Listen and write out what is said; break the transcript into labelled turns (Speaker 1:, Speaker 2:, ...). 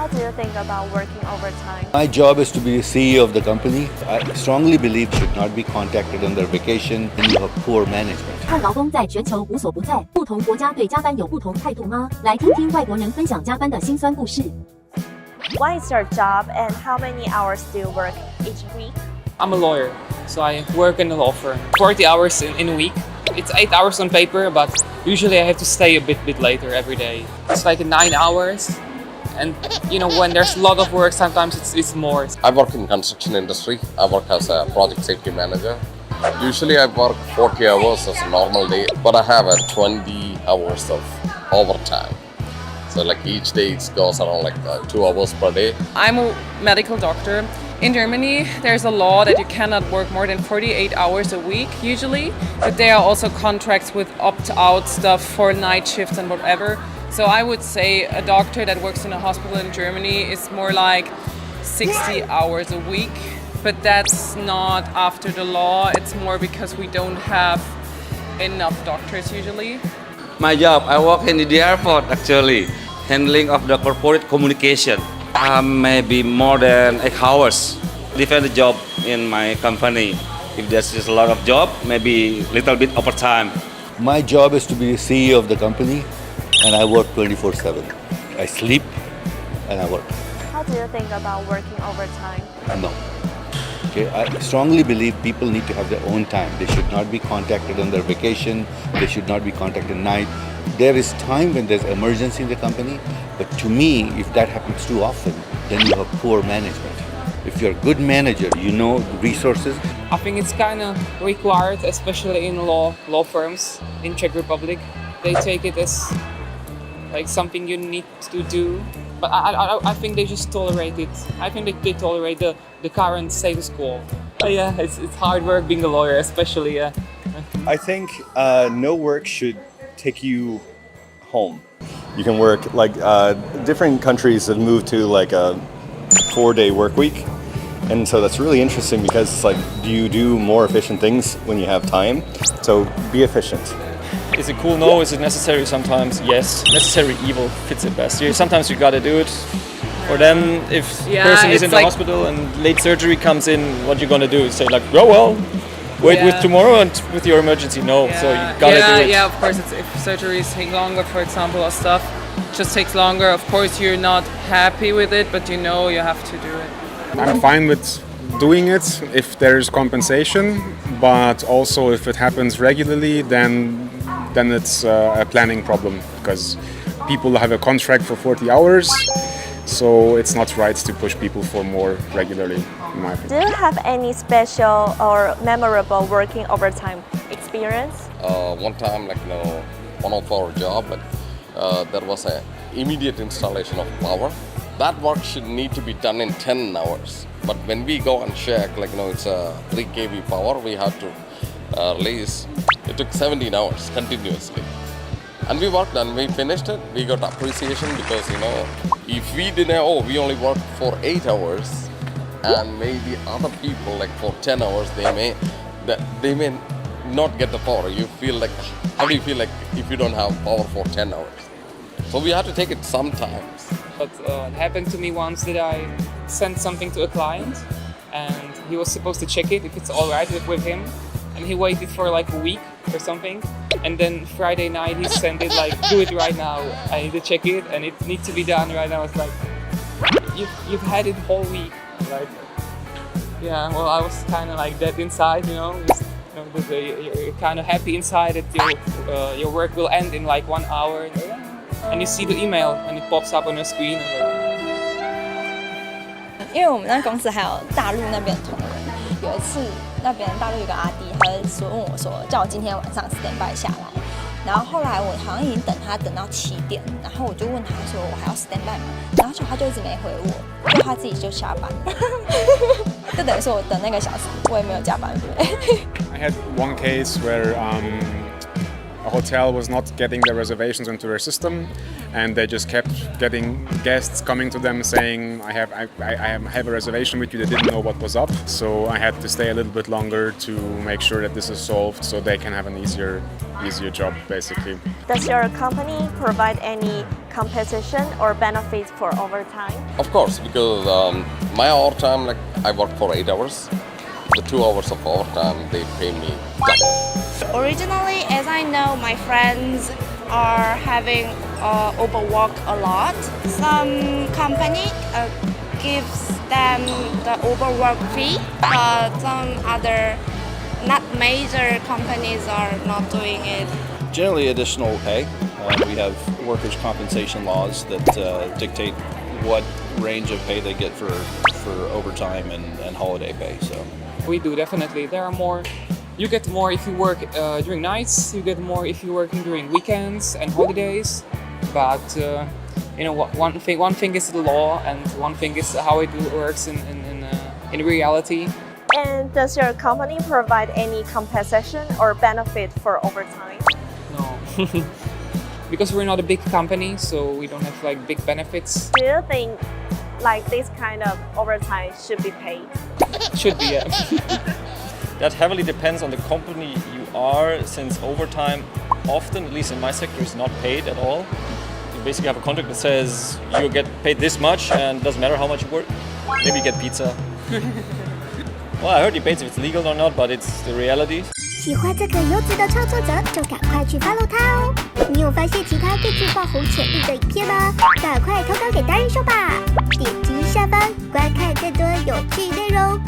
Speaker 1: How do you think about working overtime?
Speaker 2: My job is to be the CEO of the company. I strongly believe should not be contacted on their vacation and you have poor management.
Speaker 3: 看劳工在全球无所不在，不同国家对加班有不同态度吗？来听听外国人分享加班的辛酸故事。
Speaker 1: What is your job and how many hours do you work each week?
Speaker 4: I'm a lawyer, so I work in a law firm. 40 hours in a week. It's 8 hours on paper, but usually I have to stay a bit later every day. It's like 9 hours. And you know, when there's a lot of work, sometimes it's more.
Speaker 5: I work in construction industry. I work as a project safety manager. Usually I work 40 hours as a normal day, but I have 20 hours of overtime. So like each day it goes around like 2 hours per day.
Speaker 6: I'm a medical doctor. In Germany, there's a law that you cannot work more than 48 hours a week usually, but there are also contracts with opt-out stuff for night shifts and whatever. So I would say a doctor that works in a hospital in Germany is more like 60 hours a week, but that's not after the law. It's more because we don't have enough doctors usually.
Speaker 7: My job, I work in the airport actually, handling of the corporate communication. Maybe more than 8 hours. Depend the job in my company. If there's just a lot of job, maybe little bit overtime.
Speaker 2: My job is to be the CEO of the company and I work 24/7. I sleep and I work.
Speaker 1: How do you think about working overtime?
Speaker 2: No. Okay, I strongly believe people need to have their own time. They should not be contacted on their vacation. They should not be contacted at night. There is time when there's emergency in the company, but to me, if that happens too often, then you have poor management. If you're a good manager, you know the resources.
Speaker 4: I think it's kind of required, especially in law firms in Czech Republic. They take it as like something you need to do. But I think they just tolerate it. I think they tolerate the current status quo. But yeah, it's hard work being a lawyer, especially.
Speaker 8: I think no work should take you home. You can work like different countries have moved to like a 4-day work week. And so that's really interesting because it's like, do you do more efficient things when you have time? So be efficient.
Speaker 9: Is it cool? No. Is it necessary? Sometimes yes. Necessary evil fits it best. Sometimes you gotta do it. Or then if person is in the hospital and late surgery comes in, what you gonna do? Say like, oh well, wait with tomorrow and with your emergency. No, so you gotta do it.
Speaker 6: Yeah, of course. If surgeries take longer, for example, or stuff, it just takes longer. Of course, you're not happy with it, but you know you have to do it.
Speaker 10: I'm fine with doing it if there's compensation, but also if it happens regularly, then it's a planning problem because people have a contract for 40 hours, so it's not right to push people for more regularly, in my opinion.
Speaker 1: Do you have any special or memorable working overtime experience?
Speaker 5: One time, like one of our job, there was an immediate installation of power. That work should need to be done in 10 hours. But when we go and check, it's a 3 kV power, we have to release. It took 17 hours continuously. And we worked and we finished it. We got appreciation because, if we didn't, we only worked for 8 hours. And maybe other people, like for 10 hours, they may not get the power. You feel like, how do you feel like if you don't have power for 10 hours? So we have to take it sometimes.
Speaker 4: But it happened to me once that I sent something to a client and he was supposed to check it if it's all right with him. And he waited for like a week or something. And then Friday night he sent it like, do it right now. I need to check it and it needs to be done right now. It's like, you've had it whole week. Like, yeah, well, I was kind of like dead inside, you're kind of happy inside that your work will end in like 1 hour. And you see the email and it pops up on your screen.
Speaker 11: 因为我们那公司还有大陆那边的同仁，有一次那边大陆有个阿弟，他就问我说，叫我今天晚上stand by下来。然后后来我好像已经等到7点，然后我就问他说我还要stand by吗？然后他就一直没回我，就他自己就下班了，就等于说我等那个小时，我也没有加班费。
Speaker 10: I had one case where a hotel was not getting their reservations into their system, and they just kept getting guests coming to them saying, I have a reservation with you. They didn't know what was up, so I had to stay a little bit longer to make sure that this is solved so they can have an easier job, basically.
Speaker 1: Does your company provide any compensation or benefits for overtime?
Speaker 5: Of course, because my overtime, like I work for 8 hours. The 2 hours of overtime, they pay me double.
Speaker 12: Originally, as I know, my friends are having overwork a lot. Some company gives them the overwork fee, but some other not major companies are not doing it.
Speaker 9: Generally additional pay. We have workers' compensation laws that dictate what range of pay they get for overtime and holiday pay. So
Speaker 4: We do, definitely. There are more. You get more if you work during nights. You get more if you're working during weekends and holidays. But one thing is the law, and one thing is how it works in reality.
Speaker 1: And does your company provide any compensation or benefit for overtime?
Speaker 4: No, because we're not a big company, so we don't have like big benefits.
Speaker 1: Do you think like this kind of overtime should be paid?
Speaker 4: Should be, yeah.
Speaker 9: that heavily depends on the company you are, since overtime often, at least in my sector, is not paid at all. You basically have a contract that says you get paid this much and it doesn't matter how much you work. Maybe you get pizza. Well, I heard debates if it's legal or not, but it's the reality.
Speaker 13: 喜欢这个优质的创作者，就赶快去 follow 他哦！你有发现其他更具爆红潜力的影片吗？赶快投稿给达人秀吧！点击下方观看更多有趣内容。